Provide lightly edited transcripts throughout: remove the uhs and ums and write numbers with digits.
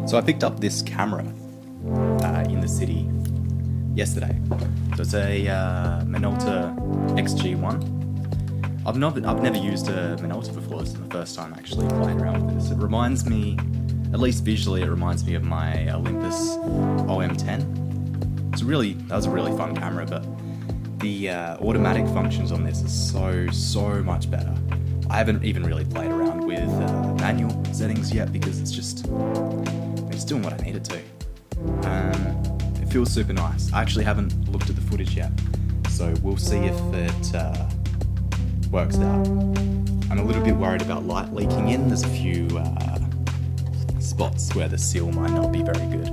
So I picked up this camera in the city yesterday. So it's a Minolta XG-1. I've never used a Minolta before. This is the first time actually playing around with this. It reminds me, at least visually, it reminds me of my Olympus OM10. That was a really fun camera, but the automatic functions on this are so much better. I haven't even really played around with manual settings yet because it's doing what I need it to. It feels super nice. I actually haven't looked at the footage yet, so we'll see if it works out. I'm a little bit worried about light leaking in. There's a few spots where the seal might not be very good,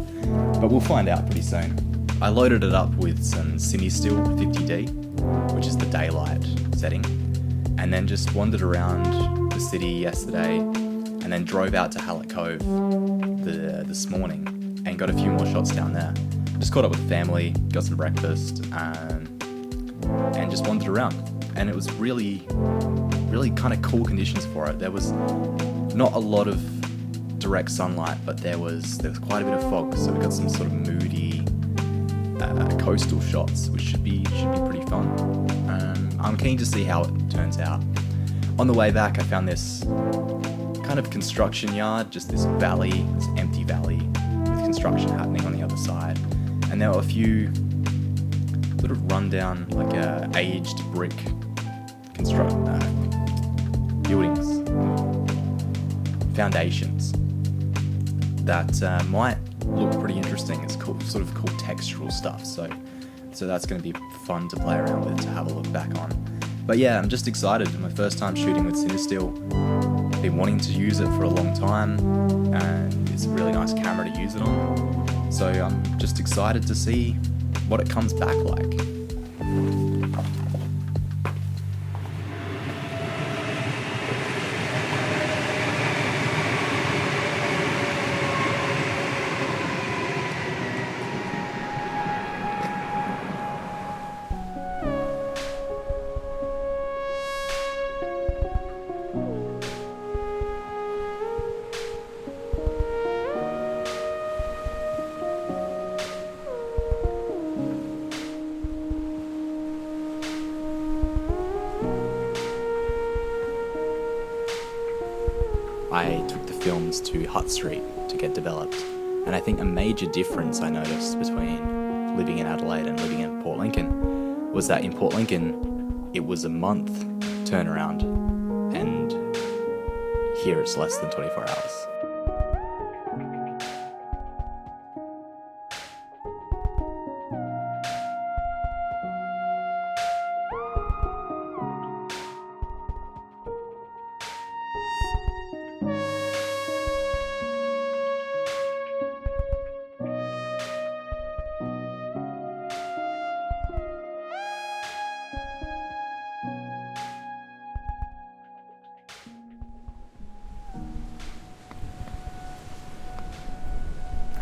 but we'll find out pretty soon. I loaded it up with some CineStill 50D, which is the daylight setting, and then just wandered around the city yesterday and then drove out to Hallett Cove this morning and got a few more shots down there. Just caught up with the family, got some breakfast, and just wandered around. And it was really kind of cool conditions for it. There was not a lot of direct sunlight, but there was quite a bit of fog, so we got some sort of moody coastal shots, which should be pretty fun. I'm keen to see how it turns out. On the way back, I found this kind of construction yard, just this empty valley with construction happening on the other side, and there were a few sort of rundown, aged brick buildings, foundations that might look pretty interesting. It's cool, sort of cool textural stuff. So that's going to be fun to play around with, to have a look back on. But yeah, I'm just excited. My first time shooting with CineStill. I've been wanting to use it for a long time, and it's a really nice camera to use it on. So I'm just excited to see what it comes back like. I took the films to Hutt Street to get developed, and I think a major difference I noticed between living in Adelaide and living in Port Lincoln was that in Port Lincoln it was a month turnaround, and here it's less than 24 hours.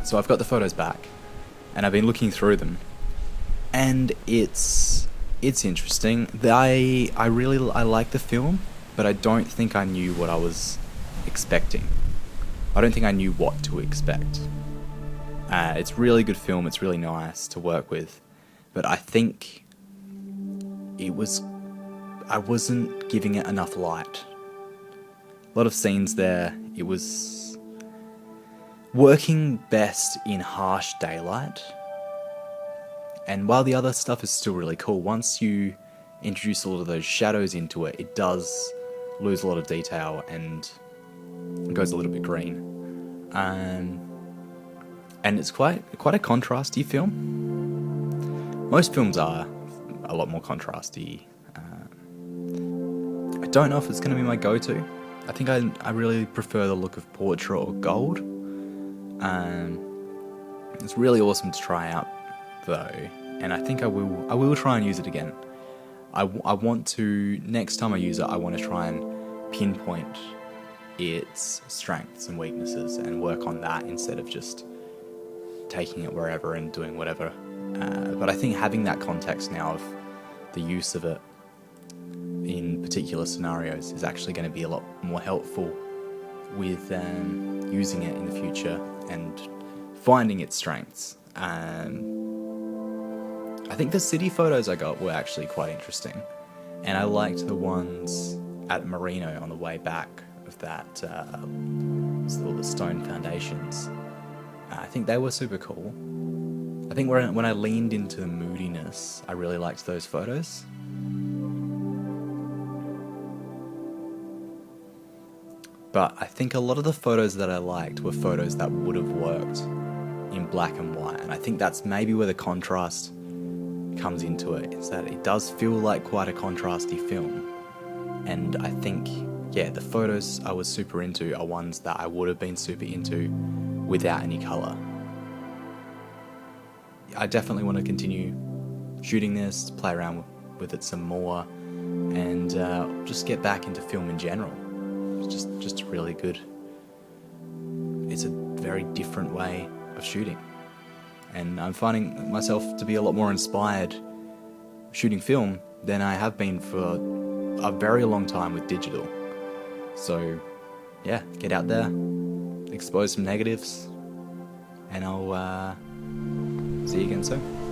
So I've got the photos back, and I've been looking through them, and it's interesting. I like the film, but I don't think I knew what I was expecting. I don't think I knew what to expect. It's a really good film. It's really nice to work with, but I think I wasn't giving it enough light. A lot of scenes there, it was working best in harsh daylight, and while the other stuff is still really cool, once you introduce a lot of those shadows into it, it does lose a lot of detail and it goes a little bit green. And it's quite a contrasty film. Most films are a lot more contrasty. I don't know if it's going to be my go-to. I think I really prefer the look of portrait or gold. It's really awesome to try out though, and I think I will try and use it again. I want to, next time I use it, I want to try and pinpoint its strengths and weaknesses and work on that instead of just taking it wherever and doing whatever. But I think having that context now of the use of it in particular scenarios is actually going to be a lot more helpful with using it in the future and finding its strengths. I think the city photos I got were actually quite interesting, and I liked the ones at Merino on the way back of that, all the stone foundations. I think they were super cool. I think when I leaned into the moodiness, I really liked those photos. But I think a lot of the photos that I liked were photos that would have worked in black and white, and I think that's maybe where the contrast comes into it, is that it does feel like quite a contrasty film. And I think, yeah, the photos I was super into are ones that I would have been super into without any colour. I definitely want to continue shooting this, play around with it some more, and just get back into film in general. It's just really good. It's a very different way of shooting, and I'm finding myself to be a lot more inspired shooting film than I have been for a very long time with digital. So yeah, get out there, expose some negatives, and I'll see you again soon.